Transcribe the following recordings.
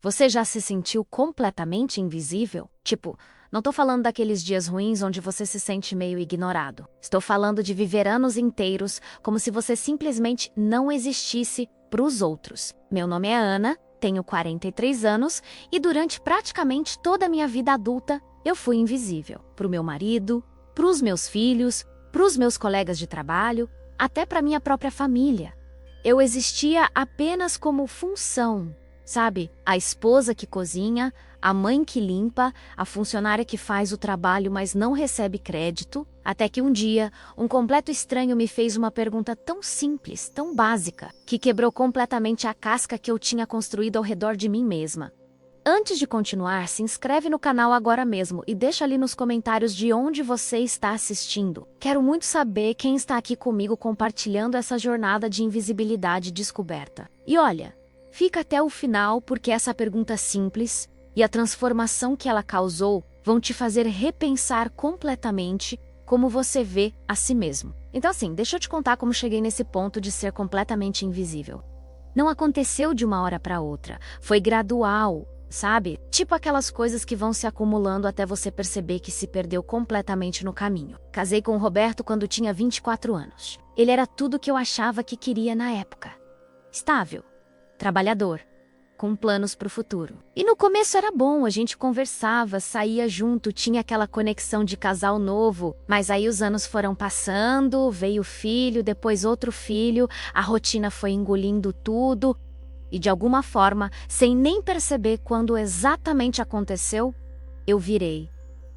Você já se sentiu completamente invisível? Tipo, não tô falando daqueles dias ruins onde você se sente meio ignorado. Estou falando de viver anos inteiros como se você simplesmente não existisse pros outros. Meu nome é Ana, tenho 43 anos e durante praticamente toda a minha vida adulta eu fui invisível. Pro meu marido, pros meus filhos, pros meus colegas de trabalho, até pra minha própria família. Eu existia apenas como função. Sabe, a esposa que cozinha, a mãe que limpa, a funcionária que faz o trabalho mas não recebe crédito, até que um dia, um completo estranho me fez uma pergunta tão simples, tão básica, que quebrou completamente a casca que eu tinha construído ao redor de mim mesma. Antes de continuar, se inscreve no canal agora mesmo e deixa ali nos comentários de onde você está assistindo. Quero muito saber quem está aqui comigo compartilhando essa jornada de invisibilidade e descoberta. E olha, fica até o final porque essa pergunta simples e a transformação que ela causou vão te fazer repensar completamente como você vê a si mesmo. Então assim, deixa eu te contar como cheguei nesse ponto de ser completamente invisível. Não aconteceu de uma hora para outra, foi gradual, sabe? Tipo aquelas coisas que vão se acumulando até você perceber que se perdeu completamente no caminho. Casei com o Roberto quando tinha 24 anos. Ele era tudo que eu achava que queria na época. Estável, trabalhador, com planos para o futuro. E no começo era bom, a gente conversava, saía junto, tinha aquela conexão de casal novo, mas aí os anos foram passando, veio filho, depois outro filho, a rotina foi engolindo tudo, e de alguma forma, sem nem perceber quando exatamente aconteceu, eu virei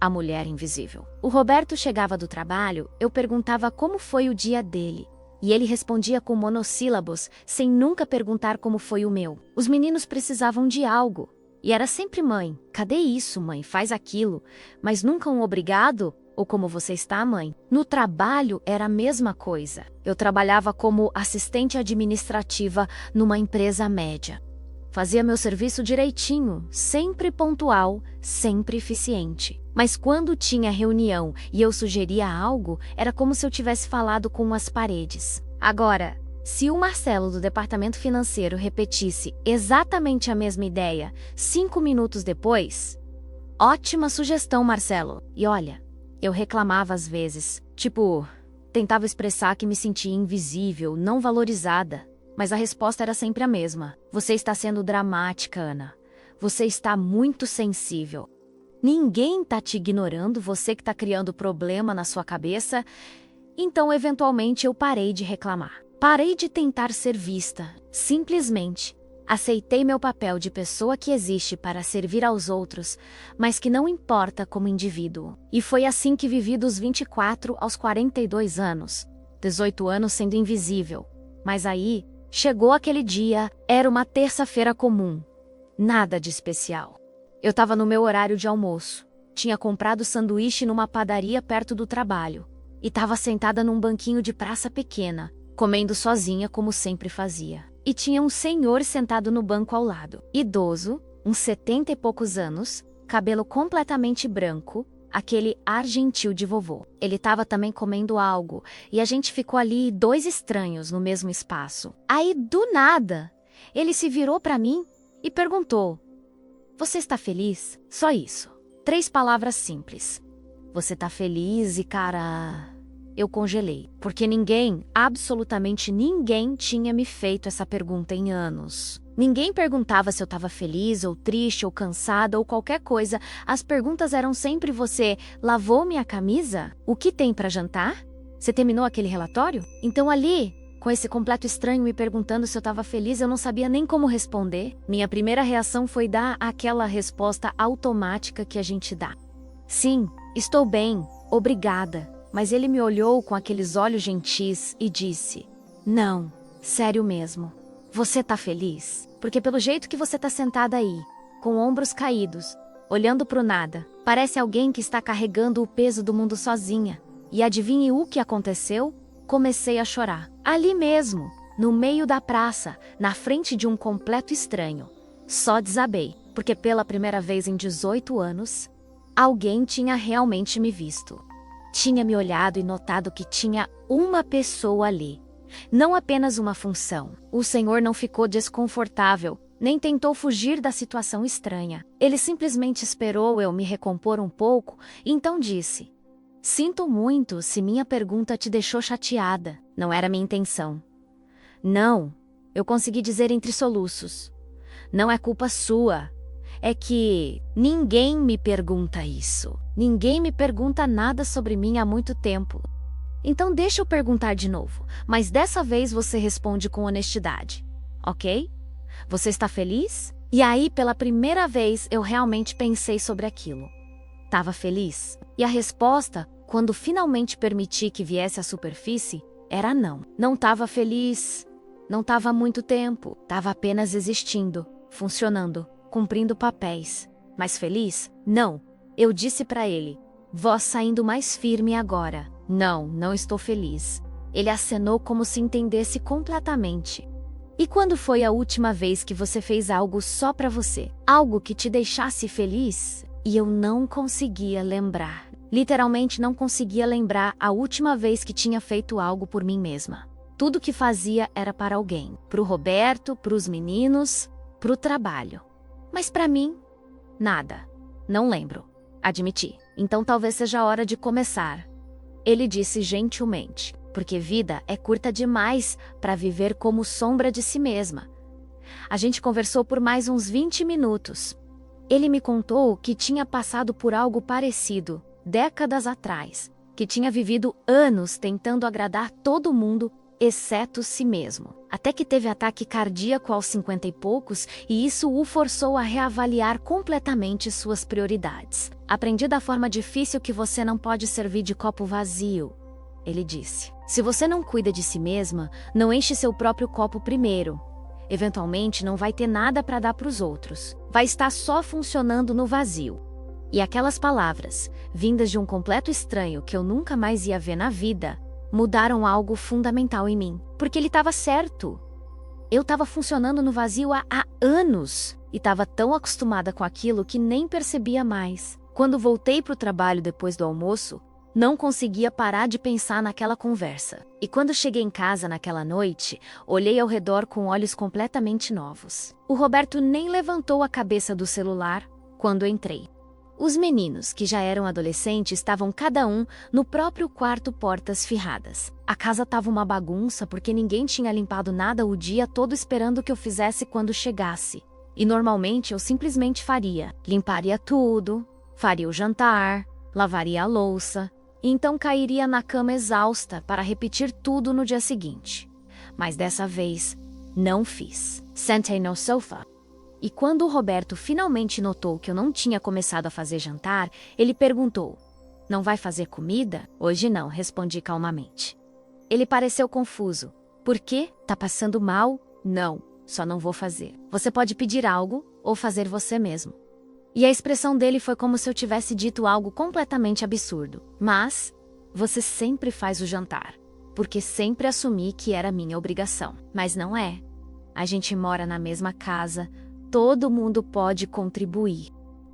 a mulher invisível. O Roberto chegava do trabalho, eu perguntava como foi o dia dele. E ele respondia com monossílabos, sem nunca perguntar como foi o meu. Os meninos precisavam de algo. E era sempre mãe. Cadê isso, mãe? Faz aquilo. Mas nunca um obrigado? Ou como você está, mãe? No trabalho era a mesma coisa. Eu trabalhava como assistente administrativa numa empresa média. Fazia meu serviço direitinho, sempre pontual, sempre eficiente. Mas quando tinha reunião e eu sugeria algo, era como se eu tivesse falado com as paredes. Agora, se o Marcelo do departamento financeiro repetisse exatamente a mesma ideia 5 minutos depois, ótima sugestão, Marcelo. E olha, eu reclamava às vezes, tentava expressar que me sentia invisível, não valorizada. Mas a resposta era sempre a mesma. Você está sendo dramática, Ana. Você está muito sensível. Ninguém está te ignorando, você que está criando problema na sua cabeça. Então, eventualmente, eu parei de reclamar. Parei de tentar ser vista. Simplesmente aceitei meu papel de pessoa que existe para servir aos outros, mas que não importa como indivíduo. E foi assim que vivi dos 24 aos 42 anos. 18 anos sendo invisível. Mas aí, chegou aquele dia, era uma terça-feira comum. Nada de especial. Eu estava no meu horário de almoço. Tinha comprado sanduíche numa padaria perto do trabalho. E estava sentada num banquinho de praça pequena, comendo sozinha como sempre fazia. E tinha um senhor sentado no banco ao lado. Idoso, uns 70 e poucos anos, cabelo completamente branco, aquele ar gentil de vovô. Ele estava também comendo algo, e a gente ficou ali 2 estranhos no mesmo espaço. Aí, do nada, ele se virou para mim e perguntou: "Você está feliz?" Só isso. 3 palavras simples. "Você está feliz?" E cara, eu congelei. Porque ninguém, absolutamente ninguém, tinha me feito essa pergunta em anos. Ninguém perguntava se eu estava feliz, ou triste, ou cansada, ou qualquer coisa. As perguntas eram sempre: você lavou minha camisa? O que tem para jantar? Você terminou aquele relatório? Então ali, com esse completo estranho me perguntando se eu estava feliz, eu não sabia nem como responder. Minha primeira reação foi dar aquela resposta automática que a gente dá. "Sim, estou bem, obrigada." Mas ele me olhou com aqueles olhos gentis e disse: "Não, sério mesmo. Você tá feliz? Porque pelo jeito que você tá sentada aí, com ombros caídos, olhando pro nada, parece alguém que está carregando o peso do mundo sozinha." E adivinhe o que aconteceu? Comecei a chorar. Ali mesmo, no meio da praça, na frente de um completo estranho. Só desabei, porque pela primeira vez em 18 anos, alguém tinha realmente me visto. Tinha me olhado e notado que tinha uma pessoa ali. Não apenas uma função. O Senhor não ficou desconfortável, nem tentou fugir da situação estranha. Ele simplesmente esperou eu me recompor um pouco e então disse: "Sinto muito se minha pergunta te deixou chateada. Não era minha intenção." "Não", eu consegui dizer entre soluços. "Não é culpa sua. É que ninguém me pergunta isso. Ninguém me pergunta nada sobre mim há muito tempo. Então deixa eu perguntar de novo, mas dessa vez você responde com honestidade, ok? Você está feliz?" E aí, pela primeira vez, eu realmente pensei sobre aquilo. Tava feliz? E a resposta, quando finalmente permiti que viesse à superfície, era não. Não tava feliz. Não tava há muito tempo. Tava apenas existindo, funcionando, cumprindo papéis. Mas feliz? Não. Eu disse pra ele, voz saindo mais firme agora: "Não, não estou feliz." Ele acenou como se entendesse completamente. "E quando foi a última vez que você fez algo só pra você? Algo que te deixasse feliz?" E eu não conseguia lembrar. Literalmente não conseguia lembrar a última vez que tinha feito algo por mim mesma. Tudo que fazia era para alguém. Pro Roberto, pros meninos, pro trabalho. Mas pra mim, nada. Não lembro. Admiti. "Então talvez seja a hora de começar." Ele disse gentilmente, porque vida é curta demais para viver como sombra de si mesma. A gente conversou por mais uns 20 minutos. Ele me contou que tinha passado por algo parecido, décadas atrás, que tinha vivido anos tentando agradar todo mundo, exceto si mesmo. Até que teve ataque cardíaco aos 50 e poucos e isso o forçou a reavaliar completamente suas prioridades. "Aprendi da forma difícil que você não pode servir de copo vazio", ele disse. "Se você não cuida de si mesma, não enche seu próprio copo primeiro. Eventualmente não vai ter nada para dar para os outros. Vai estar só funcionando no vazio." E aquelas palavras, vindas de um completo estranho que eu nunca mais ia ver na vida, mudaram algo fundamental em mim. Porque ele estava certo. Eu estava funcionando no vazio há anos e estava tão acostumada com aquilo que nem percebia mais. Quando voltei para o trabalho depois do almoço, não conseguia parar de pensar naquela conversa. E quando cheguei em casa naquela noite, olhei ao redor com olhos completamente novos. O Roberto nem levantou a cabeça do celular quando entrei. Os meninos, que já eram adolescentes, estavam cada um no próprio quarto, portas firradas. A casa estava uma bagunça porque ninguém tinha limpado nada o dia todo esperando que eu fizesse quando chegasse. E normalmente eu simplesmente faria. Limparia tudo, faria o jantar, lavaria a louça, e então cairia na cama exausta para repetir tudo no dia seguinte. Mas dessa vez, não fiz. Sentei no sofá. E quando o Roberto finalmente notou que eu não tinha começado a fazer jantar, ele perguntou: "Não vai fazer comida?" "Hoje não", respondi calmamente. Ele pareceu confuso. "Por quê? Tá passando mal?" "Não, só não vou fazer. Você pode pedir algo ou fazer você mesmo." E a expressão dele foi como se eu tivesse dito algo completamente absurdo. "Mas você sempre faz o jantar, porque sempre assumi que era minha obrigação." Mas não é. A gente mora na mesma casa, todo mundo pode contribuir.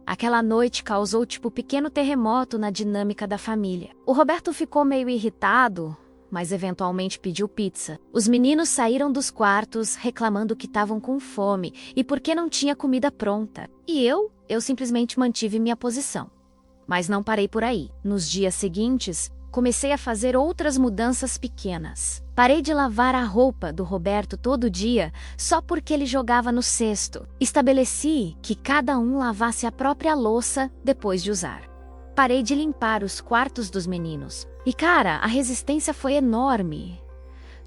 Aquela noite causou tipo pequeno terremoto na dinâmica da família. O Roberto ficou meio irritado, mas eventualmente pediu pizza. Os meninos saíram dos quartos reclamando que estavam com fome e porque não tinha comida pronta. E eu simplesmente mantive minha posição. Mas não parei por aí. Nos dias seguintes, comecei a fazer outras mudanças pequenas. Parei de lavar a roupa do Roberto todo dia só porque ele jogava no cesto. Estabeleci que cada um lavasse a própria louça depois de usar. Parei de limpar os quartos dos meninos. E cara, a resistência foi enorme.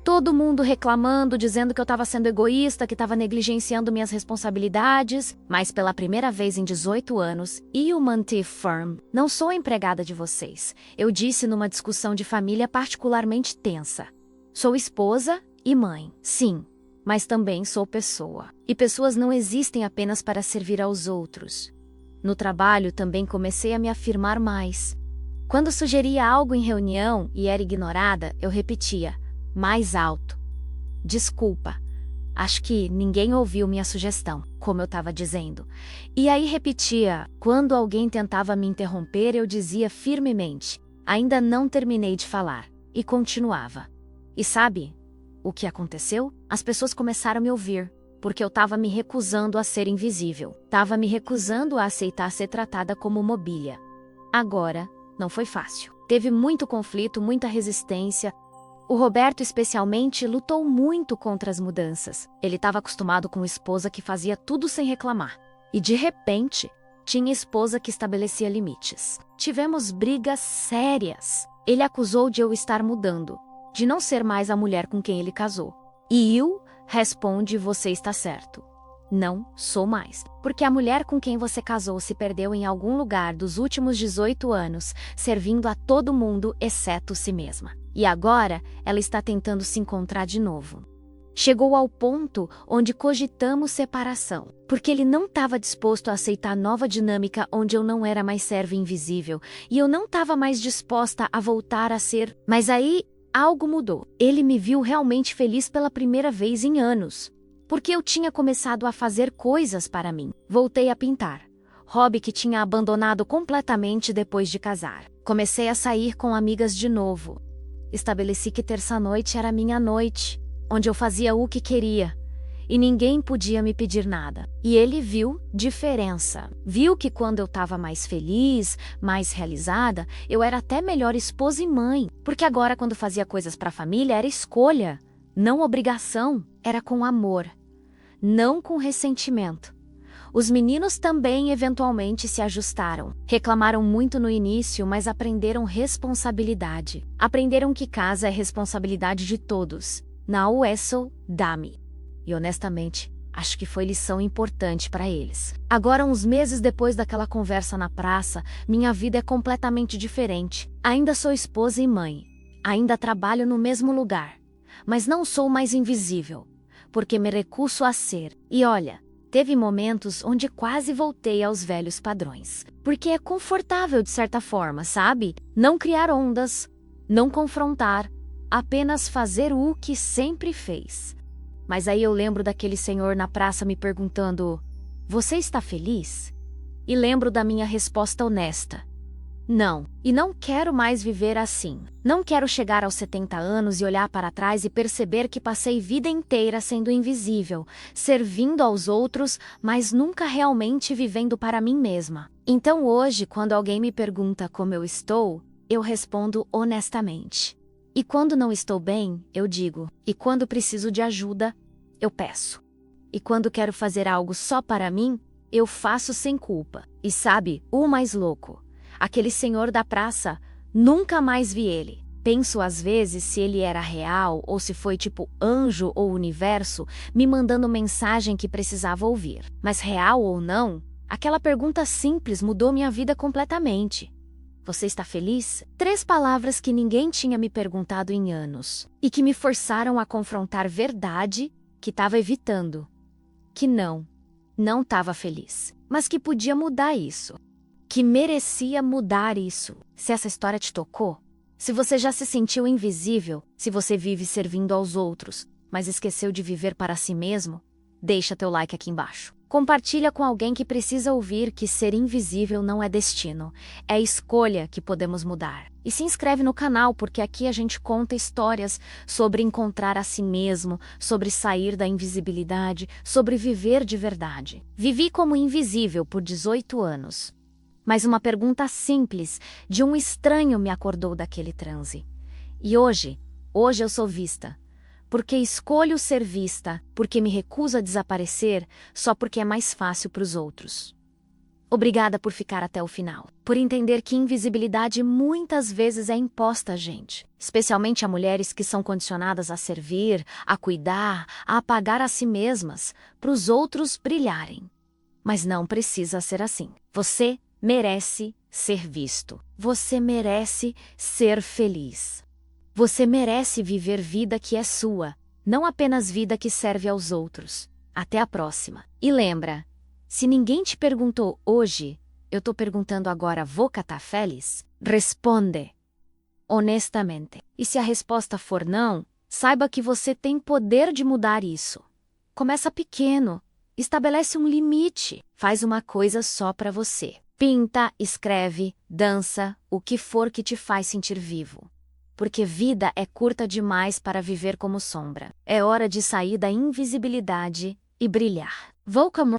Todo mundo reclamando, dizendo que eu estava sendo egoísta, que estava negligenciando minhas responsabilidades. Mas pela primeira vez em 18 anos, eu mantive firm. Não sou empregada de vocês. Eu disse numa discussão de família particularmente tensa. Sou esposa e mãe, sim, mas também sou pessoa. E pessoas não existem apenas para servir aos outros. No trabalho também comecei a me afirmar mais. Quando sugeria algo em reunião e era ignorada, eu repetia, mais alto: "Desculpa, acho que ninguém ouviu minha sugestão", como eu estava dizendo. E aí repetia, quando alguém tentava me interromper, eu dizia firmemente, "Ainda não terminei de falar", e continuava. E sabe o que aconteceu? As pessoas começaram a me ouvir. porque eu estava me recusando a ser invisível. Estava me recusando a aceitar ser tratada como mobília. Agora, não foi fácil. Teve muito conflito, muita resistência. O Roberto, especialmente, lutou muito contra as mudanças. Ele estava acostumado com esposa que fazia tudo sem reclamar. E, de repente, tinha esposa que estabelecia limites. Tivemos brigas sérias. Ele acusou de eu estar mudando, de não ser mais a mulher com quem ele casou. E eu responde: você está certo. Não sou mais. Porque a mulher com quem você casou se perdeu em algum lugar dos últimos 18 anos, servindo a todo mundo exceto si mesma. E agora ela está tentando se encontrar de novo. Chegou ao ponto onde cogitamos separação, porque ele não estava disposto a aceitar a nova dinâmica onde eu não era mais serva invisível, e eu não estava mais disposta a voltar a ser. Mas aí algo mudou. Ele me viu realmente feliz pela primeira vez em anos. Porque eu tinha começado a fazer coisas para mim. Voltei a pintar, hobby que tinha abandonado completamente depois de casar. Comecei a sair com amigas de novo. Estabeleci que terça-noite era minha noite, onde eu fazia o que queria, e ninguém podia me pedir nada. E ele viu diferença. Viu que quando eu estava mais feliz, mais realizada, eu era até melhor esposa e mãe. Porque agora, quando fazia coisas para a família, era escolha, não obrigação. Era com amor, não com ressentimento. Os meninos também eventualmente se ajustaram. Reclamaram muito no início, mas aprenderam responsabilidade. Aprenderam que casa é responsabilidade de todos. Não é só da-me. E honestamente, acho que foi lição importante para eles. Agora, uns meses depois daquela conversa na praça, minha vida é completamente diferente. Ainda sou esposa e mãe. Ainda trabalho no mesmo lugar. Mas não sou mais invisível, porque me recuso a ser. E olha, teve momentos onde quase voltei aos velhos padrões. Porque é confortável de certa forma, sabe? Não criar ondas, não confrontar, apenas fazer o que sempre fez. Mas aí eu lembro daquele senhor na praça me perguntando: você está feliz? E lembro da minha resposta honesta: não, e não quero mais viver assim. Não quero chegar aos 70 anos e olhar para trás e perceber que passei vida inteira sendo invisível, servindo aos outros, mas nunca realmente vivendo para mim mesma. Então hoje, quando alguém me pergunta como eu estou, eu respondo honestamente. E quando não estou bem, eu digo. E quando preciso de ajuda, eu peço. E quando quero fazer algo só para mim, eu faço sem culpa. E sabe, o mais louco? Aquele senhor da praça, nunca mais vi ele. Penso às vezes se ele era real ou se foi tipo anjo ou universo me mandando mensagem que precisava ouvir. Mas real ou não, aquela pergunta simples mudou minha vida completamente. Você está feliz? 3 palavras que ninguém tinha me perguntado em anos. E que me forçaram a confrontar verdade que estava evitando. Que não estava feliz. Mas que podia mudar isso. Que merecia mudar isso. Se essa história te tocou, se você já se sentiu invisível, se você vive servindo aos outros, mas esqueceu de viver para si mesmo, deixa teu like aqui embaixo. Compartilha com alguém que precisa ouvir que ser invisível não é destino, é escolha que podemos mudar. E se inscreve no canal, porque aqui a gente conta histórias sobre encontrar a si mesmo, sobre sair da invisibilidade, sobre viver de verdade. Vivi como invisível por 18 anos. Mas uma pergunta simples de um estranho me acordou daquele transe. E hoje eu sou vista. Porque escolho ser vista, porque me recuso a desaparecer, só porque é mais fácil para os outros. Obrigada por ficar até o final. Por entender que invisibilidade muitas vezes é imposta a gente. Especialmente a mulheres que são condicionadas a servir, a cuidar, a apagar a si mesmas, para os outros brilharem. Mas não precisa ser assim. Você merece ser visto. Você merece ser feliz. Você merece viver vida que é sua, não apenas vida que serve aos outros. Até a próxima. E lembra, se ninguém te perguntou hoje, eu tô perguntando agora, vou catar feliz? Responde honestamente. E se a resposta for não, saiba que você tem poder de mudar isso. Começa pequeno, estabelece um limite, faz uma coisa só para você. Pinta, escreve, dança, o que for que te faz sentir vivo. Porque vida é curta demais para viver como sombra. É hora de sair da invisibilidade e brilhar. Vou como